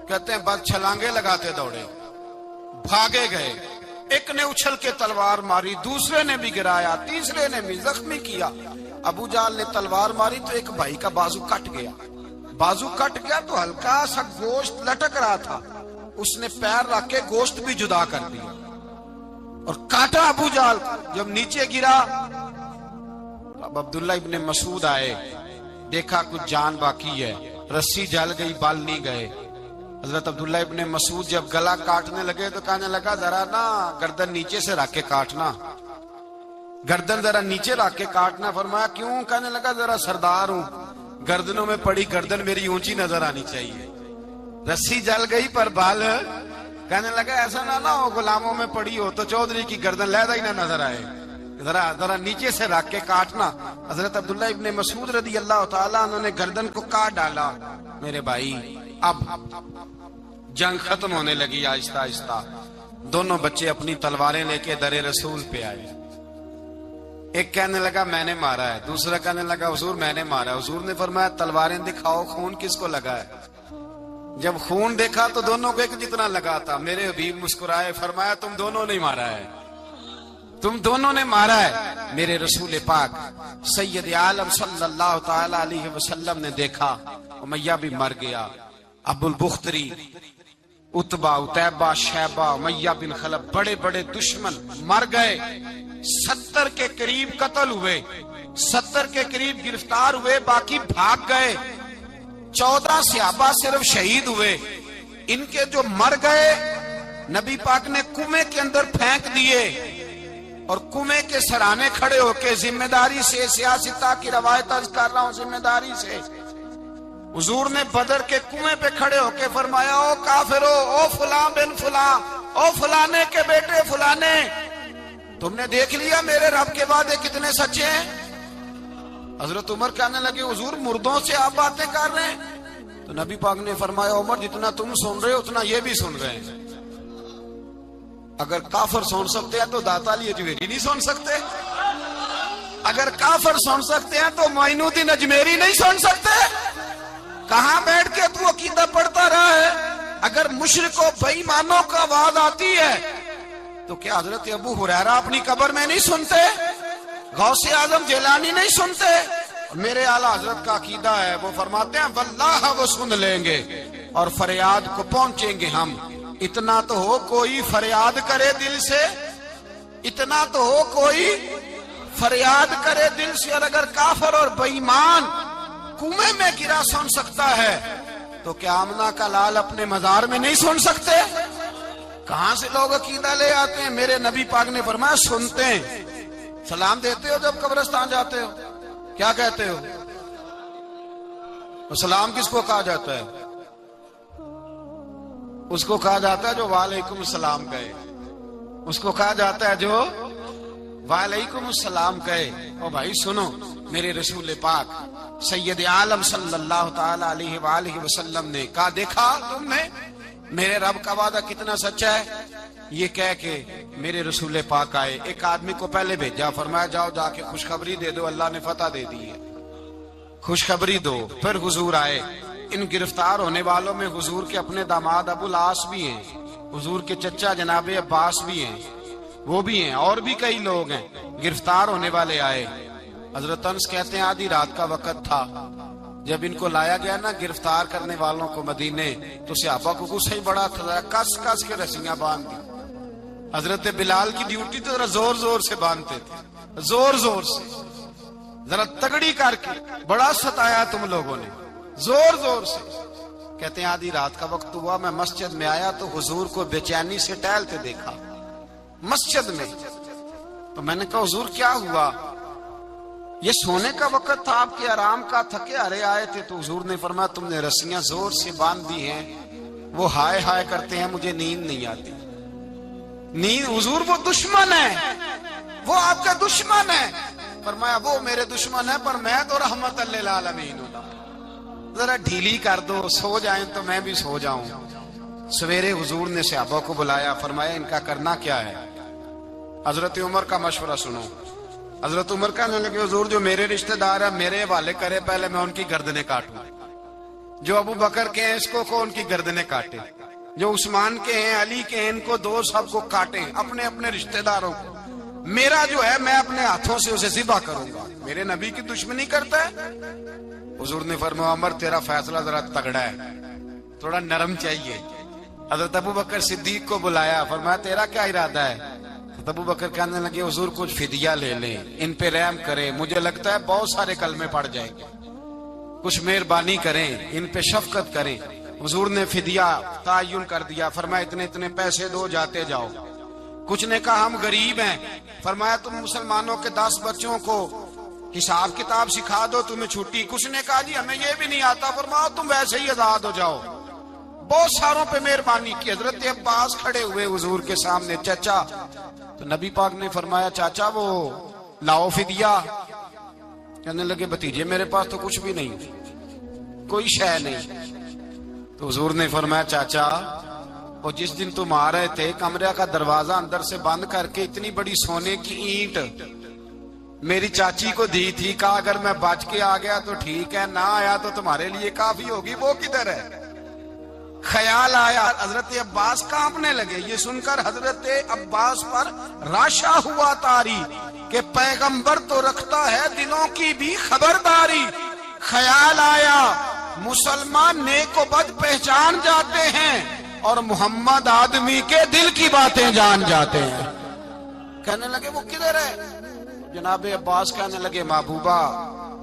کہتے ہیں بس چھلانگے لگاتے دوڑے، بھاگے گئے. ایک نے اچھل کے تلوار ماری، دوسرے نے بھی گرایا، تیسرے نے بھی زخمی کیا. ابو جہل نے تلوار ماری تو ایک بھائی کا بازو کٹ گیا. بازو کٹ گیا تو ہلکا سا گوشت لٹک رہا تھا، اس نے پیر رکھ کے گوشت بھی جدا کر دیا اور کاٹا ابو جہل. جب نیچے گرا اب عبداللہ ابن مسعود آئے، دیکھا کچھ جان باقی ہے، رسی جل گئی، بال نہیں گئے. حضرت عبداللہ ابن مسعود جب گلا کاٹنے لگے تو کہنے لگا ذرا نا گردن نیچے سے رکھ کے کاٹنا، گردن ذرا نیچے رکھ کے کاٹنا. فرمایا کیوں؟ کہنے لگا ذرا سردار ہوں، گردنوں میں پڑی گردن میری اونچی نظر آنی چاہیے. رسی جل گئی پر بال کہنے لگا ایسا نہ ہو غلاموں میں پڑی ہو تو چودھری کی گردن لیدہ ہی نہ نظر آئے، ذرا نیچے سے رکھ کے کاٹنا۔ حضرت عبداللہ ابن مسعود رضی اللہ تعالیٰ انہوں نے گردن کو کاٹ ڈالا۔ میرے بھائی اب جنگ ختم ہونے لگی آہستہ آہستہ، دونوں بچے اپنی تلواریں لے کے در رسول پہ آئے۔ ایک کہنے لگا میں نے مارا ہے، دوسرا کہنے لگا حضور میں نے مارا ہے۔ حضور نے فرمایا تلواریں دکھاؤ، خون کس کو لگا ہے؟ جب خون دیکھا تو دونوں کو ایک جتنا لگا تھا۔ میرے حبیب مسکرائے، فرمایا تم دونوں نے مارا ہے، تم دونوں نے مارا ہے۔ میرے رسول پاک سید عالم صلی اللہ تعالی علیہ وسلم نے دیکھا امیہ بھی مر گیا، ابو البختری، عتبہ، عتیبہ، شیبہ، امیہ بن خلف، بڑے بڑے دشمن مر گئے۔ 70 کے قریب قتل ہوئے، 70 کے قریب گرفتار ہوئے، باقی بھاگ گئے۔ 14 صحابہ صرف شہید ہوئے۔ ان کے جو مر گئے نبی پاک نے کنویں کے اندر پھینک دیے، اور کنویں کے سرانے کھڑے ہو کے ذمہ داری سے، سیاستہ کی روایت عرض کر رہا ہوں ذمہ داری سے، حضور نے بدر کے کنویں پہ کھڑے ہو کے فرمایا او کافرو، او فلاں بن فلاں، او فلانے کے بیٹے فلانے، تم نے دیکھ لیا میرے رب کے وعدے کتنے سچے ہیں؟ حضرت عمر کہنے لگے حضور مردوں سے آپ باتیں کر رہے ہیں؟ تو نبی پاک نے فرمایا عمر جتنا تم سن رہے ہو اتنا یہ بھی سن رہے ہیں۔ اگر کافر سن سکتے ہیں تو داتا علی اجمیری نہیں سن سکتے؟ اگر کافر سن سکتے ہیں تو معین الدین اجمیری نہیں سن سکتے؟ کہاں بیٹھ کے تو عقیدہ پڑھتا رہا ہے؟ اگر مشرکوں بے ایمانوں کا آواز آتی ہے تو کیا حضرت ابو ہریرہ اپنی قبر میں نہیں سنتے؟ غوث اعظم جیلانی نہیں سنتے؟ میرے اعلیٰ حضرت کا عقیدہ ہے، وہ فرماتے ہیں واللہ وہ سن لیں گے اور فریاد کو پہنچیں گے ہم۔ اتنا تو ہو کوئی فریاد کرے دل سے، اتنا تو ہو کوئی فریاد کرے دل سے۔ اور اگر کافر اور بے ایمان کنویں میں گرا سن سکتا ہے تو کیا آمنہ کا لال اپنے مزار میں نہیں سن سکتے؟ کہاں سے لوگ عقیدہ لے آتے ہیں؟ میرے نبی پاک نے فرمایا سنتے ہیں۔ سلام دیتے ہو جب قبرستان جاتے ہو؟ کیا کہتے ہو؟ سلام کس کو کہا جاتا ہے؟ اس کو کہا جاتا ہے جو وعلیکم السلام کہے، اس کو کہا جاتا ہے جو وعلیکم السلام کہے۔ او بھائی سنو، میرے رسول پاک سید عالم صلی اللہ تعالی علیہ وآلہ وسلم نے کہا دیکھا تم نے میرے رب کا وعدہ کتنا سچا ہے؟ یہ کہہ کے میرے رسول پاک آئے، ایک آدمی کو پہلے بھیجا، فرمایا جاؤ جا کے خوشخبری دے دو، اللہ نے فتح دے دی ہے، خوشخبری دو۔ پھر حضور آئے، ان گرفتار ہونے والوں میں حضور کے اپنے داماد ابو العاص بھی ہیں، حضور کے چچا جناب عباس بھی ہیں، وہ بھی ہیں، اور بھی کئی لوگ ہیں گرفتار ہونے والے آئے۔ حضرت انس کہتے ہیں آدھی رات کا وقت تھا، جب ان کو لایا گیا نا گرفتار کرنے والوں کو مدینے، تو صحابہ کو غصہ ہی بڑا تھا، کس کس کے رسیاں باندھ دی۔ حضرت بلال کی ڈیوٹی تو ذرا زور زور سے باندھتے تھے، زور زور سے، ذرا تگڑی کر کے، بڑا ستایا تم لوگوں نے، زور زور سے۔ کہتے ہیں آدھی رات کا وقت ہوا، میں مسجد میں آیا تو حضور کو بے چینی سے ٹہلتے دیکھا مسجد میں، تو میں نے کہا حضور کیا ہوا؟ یہ سونے کا وقت تھا، آپ کے آرام کا، تھکے ہارے آئے تھے۔ تو حضور نے فرمایا تم نے رسیاں زور سے باندھ دی ہیں، وہ ہائے ہائے کرتے ہیں، مجھے نیند نہیں آتی۔ نیند حضور وہ دشمن ہے، وہ آپ کا دشمن ہے۔ فرمایا وہ میرے دشمن ہے پر میں تو رحمت للعالمین ہوں، ذرا ڈھیلی کر دو، سو جائیں تو میں بھی سو جاؤں۔ سویرے حضور نے صحابہ کو بلایا، فرمایا ان کا کرنا کیا ہے؟ حضرت عمر کا مشورہ سنو۔ حضرت عمر کہنے لگے حضور جو میرے رشتہ دار ہیں میرے حوالے کرے، پہلے میں ان کی گردنیں کاٹوں، جو ابو بکر کے ہیں اس کو ان کی گردنیں کاٹے، جو عثمان کے ہیں علی کے ہیں ان کو دو، سب کو کاٹیں، اپنے اپنے رشتہ داروں کو۔ میرا جو ہے میں اپنے ہاتھوں سے اسے ذبح کروں گا، میرے نبی کی دشمنی کرتا ہے۔ حضور نے فرمایا عمر تیرا فیصلہ ذرا تگڑا ہے، تھوڑا نرم چاہیے۔ حضرت ابو بکر صدیق کو بلایا، فرمایا تیرا کیا ارادہ ہے؟ ابو بکر کہنے لگے حضور کچھ فدیہ لے لیں، ان پہ رحم کریں، مجھے لگتا ہے بہت سارے کلمے پڑ جائیں گے، کچھ مہربانی کریں، ان پہ شفقت کریں۔ حضور نے فدیہ تعین کر دیا، فرمایا اتنے اتنے پیسے دو، جاتے جاؤ۔ کچھ نے کہا ہم غریب ہیں، فرمایا تم مسلمانوں کے 10 بچوں کو حساب کتاب سکھا دو، تمہیں چھٹی۔ کچھ نے کہا جی ہمیں یہ بھی نہیں آتا، فرمایا تم ویسے ہی آزاد ہو جاؤ۔ بہت ساروں پہ مہربانی کی. حضرت عباس کھڑے ہوئے حضور کے سامنے, چچا. تو نبی پاک نے فرمایا چاچا وہ لاؤ فدیہ. کہنے لگے بھتیجے میرے پاس تو کچھ بھی نہیں, کوئی شے نہیں. تو حضور نے فرمایا چاچا وہ جس دن تم آ رہے تھے کمرے کا دروازہ اندر سے بند کر کے اتنی بڑی سونے کی اینٹ میری چاچی کو دی تھی, کہا اگر میں بچ کے آ گیا تو ٹھیک ہے, نہ آیا تو تمہارے لیے کافی ہوگی, وہ کدھر ہے؟ خیال آیا. حضرت عباس کانپنے لگے. یہ سن کر حضرت عباس پر راشا ہوا طاری کہ پیغمبر تو رکھتا ہے دلوں کی بھی خبرداری. خیال آیا مسلمان نیک و بد پہچان جاتے ہیں اور محمد آدمی کے دل کی باتیں جان جاتے ہیں. کہنے لگے وہ کدھر ہے؟ جناب عباس کہنے لگے محبوبہ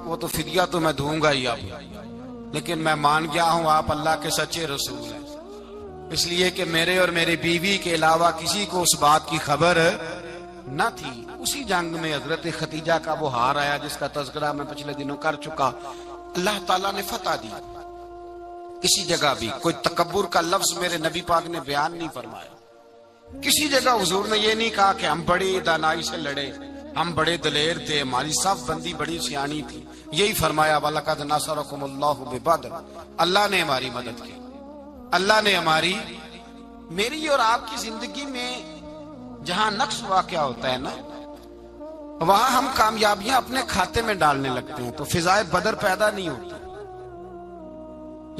وہ تو فدیہ تو میں دوں گا ہی اب, لیکن میں مان گیا ہوں آپ اللہ کے سچے رسول ہیں, اس لیے کہ میرے اور میری بیوی کے علاوہ کسی کو اس بات کی خبر نہ تھی. اسی جنگ میں حضرت ختیجہ کا وہ ہار آیا جس کا تذکرہ میں پچھلے دنوں کر چکا. اللہ تعالیٰ نے فتح دی. کسی جگہ بھی کوئی تکبر کا لفظ میرے نبی پاک نے بیان نہیں فرمایا. کسی جگہ حضور نے یہ نہیں کہا کہ ہم بڑی دانائی سے لڑے, ہم بڑے دلیر تھے, ہماری صف بندی بڑی سیانی تھی. یہی فرمایا وَلَقَدْ نَصَرَكُمُ اللَّهُ بِبَدْرٍ, اللہ نے ہماری مدد کی, اللہ نے ہماری. میری اور آپ کی زندگی میں جہاں نقص واقع ہوتا ہے نا, وہاں ہم کامیابیاں اپنے کھاتے میں ڈالنے لگتے ہیں تو فضائے بدر پیدا نہیں ہوتی.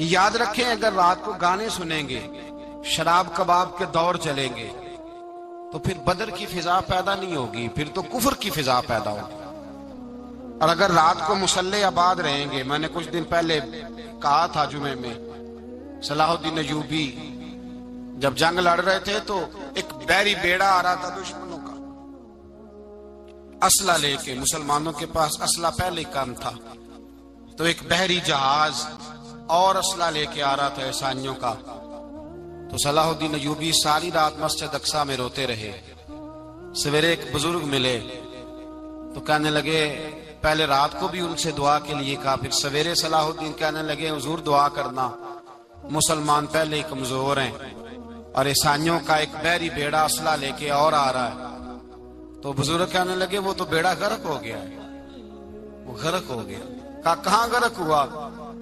یاد رکھیں اگر رات کو گانے سنیں گے, شراب کباب کے دور چلیں گے تو پھر بدر کی فضا پیدا نہیں ہوگی, پھر تو کفر کی فضا پیدا ہوگی. اور اگر رات کو مصلے آباد رہیں گے, میں نے کچھ دن پہلے کہا تھا جمعے میں, صلاح الدین ایوبی جب جنگ لڑ رہے تھے تو ایک بحری بیڑا آ رہا تھا دشمنوں کا, اسلحہ لے کے. مسلمانوں کے پاس اسلحہ پہلے کم تھا, تو ایک بحری جہاز اور اسلحہ لے کے آ رہا تھا عیسائیوں کا. تو صلاح الدین ایوبی ساری رات مسجد اقصی میں روتے رہے. سویرے ایک بزرگ ملے تو کہنے لگے, پہلے رات کو بھی ان سے دعا کے لیے کہا, پھر سویرے صلاح الدین کہنے لگے حضور دعا کرنا, مسلمان پہلے ہی کمزور ہیں اور عیسائیوں کا ایک بحری بیڑا اسلحہ لے کے اور آ رہا ہے. تو بزرگ کہنے لگے وہ تو بیڑا غرق ہو گیا ہے, وہ غرق ہو گیا. کہا کہاں غرق ہوا؟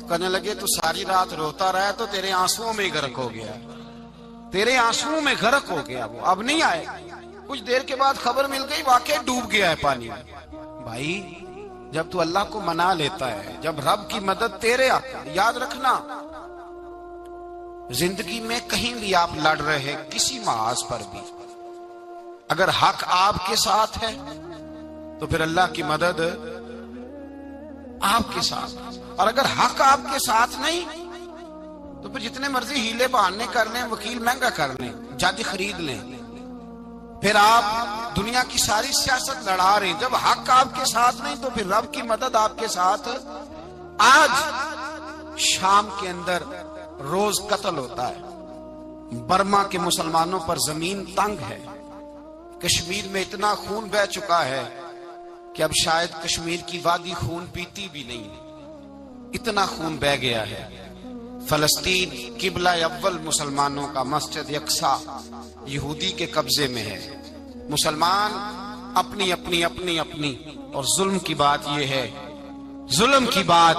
کہنے لگے تو ساری رات روتا رہا تو تیرے آنسوؤں میں ہی غرق ہو گیا, تیرے آنسوؤں میں غرق ہو گیا, وہ اب نہیں آئے. کچھ دیر کے بعد خبر مل گئی واقعی ڈوب گیا ہے پانی میں. بھائی جب تو اللہ کو منا لیتا ہے, جب رب کی مدد تیرے آتا ہے, یاد رکھنا زندگی میں کہیں بھی آپ لڑ رہے کسی محاذ پر بھی, اگر حق آپ کے ساتھ ہے تو پھر اللہ کی مدد آپ کے ساتھ, اور اگر حق آپ کے ساتھ نہیں تو پھر جتنے مرضی ہیلے بہانے کر لیں, وکیل مہنگا کر لیں, جج خرید لیں, پھر آپ دنیا کی ساری سیاست لڑا رہے ہیں. جب حق آپ کے ساتھ نہیں تو پھر رب کی مدد آپ کے ساتھ. آج شام کے اندر روز قتل ہوتا ہے, برما کے مسلمانوں پر زمین تنگ ہے, کشمیر میں اتنا خون بہہ چکا ہے کہ اب شاید کشمیر کی وادی خون پیتی بھی نہیں, اتنا خون بہہ گیا ہے. فلسطین قبلہ اول مسلمانوں کا مسجد اقصی یہودی کے قبضے میں ہے. مسلمان اپنی اپنی اپنی اپنی, اور ظلم کی بات یہ ہے, ظلم کی بات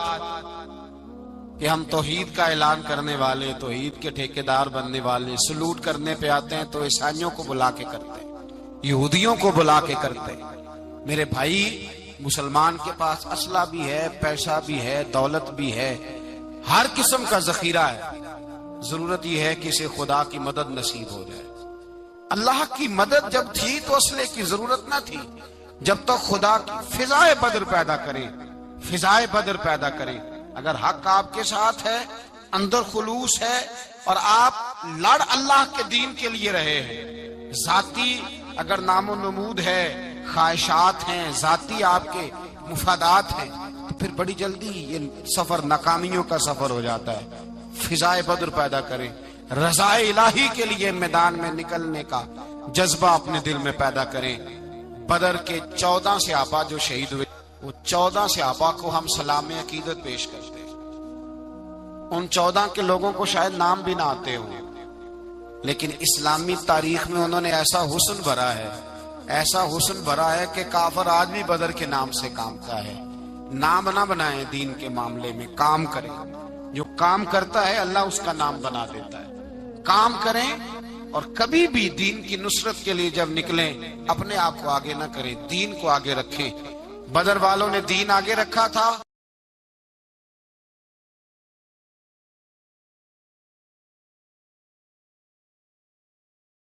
کہ ہم توحید کا اعلان کرنے والے, توحید کے ٹھیکیدار بننے والے, سلوٹ کرنے پہ آتے ہیں تو عیسائیوں کو بلا کے کرتے ہیں, یہودیوں کو بلا کے کرتے ہیں. میرے بھائی مسلمان کے پاس اسلحہ بھی ہے, پیسہ بھی ہے, دولت بھی ہے, ہر قسم کا ذخیرہ ہے. ضرورت یہ ہے کہ اسے خدا کی مدد نصیب ہو جائے. اللہ کی مدد جب تھی تو اسلحے کی ضرورت نہ تھی. جب تک خدا کی فضائے بدر پیدا کریں, فضائے بدر پیدا کریں. اگر حق آپ کے ساتھ ہے, اندر خلوص ہے, اور آپ لڑ اللہ کے دین کے لیے رہے ہیں, ذاتی اگر نام و نمود ہے, خواہشات ہیں, ذاتی آپ کے مفادات ہیں, تو پھر بڑی جلدی یہ سفر ناکامیوں کا سفر ہو جاتا ہے. فضائے بدر پیدا کریں, رضائے الہی کے لیے میدان میں نکلنے کا جذبہ اپنے دل میں پیدا کریں. بدر کے 14 صحابہ جو شہید ہوئے, وہ 14 صحابہ کو ہم سلام عقیدت پیش کرتے ہیں. ان 14 کے لوگوں کو شاید نام بھی نہ آتے ہوں، لیکن اسلامی تاریخ میں انہوں نے ایسا حسن بھرا ہے، ایسا حسن بھرا ہے کہ کافر آج بھی بدر کے نام سے کامتا ہے۔ نام نہ بنائیں دین کے معاملے میں، کام کریں۔ جو کام کرتا ہے اللہ اس کا نام بنا دیتا ہے۔ کام کریں، اور کبھی بھی دین کی نصرت کے لیے جب نکلیں اپنے آپ کو آگے نہ کریں، دین کو آگے رکھیں۔ بدر والوں نے دین آگے رکھا تھا۔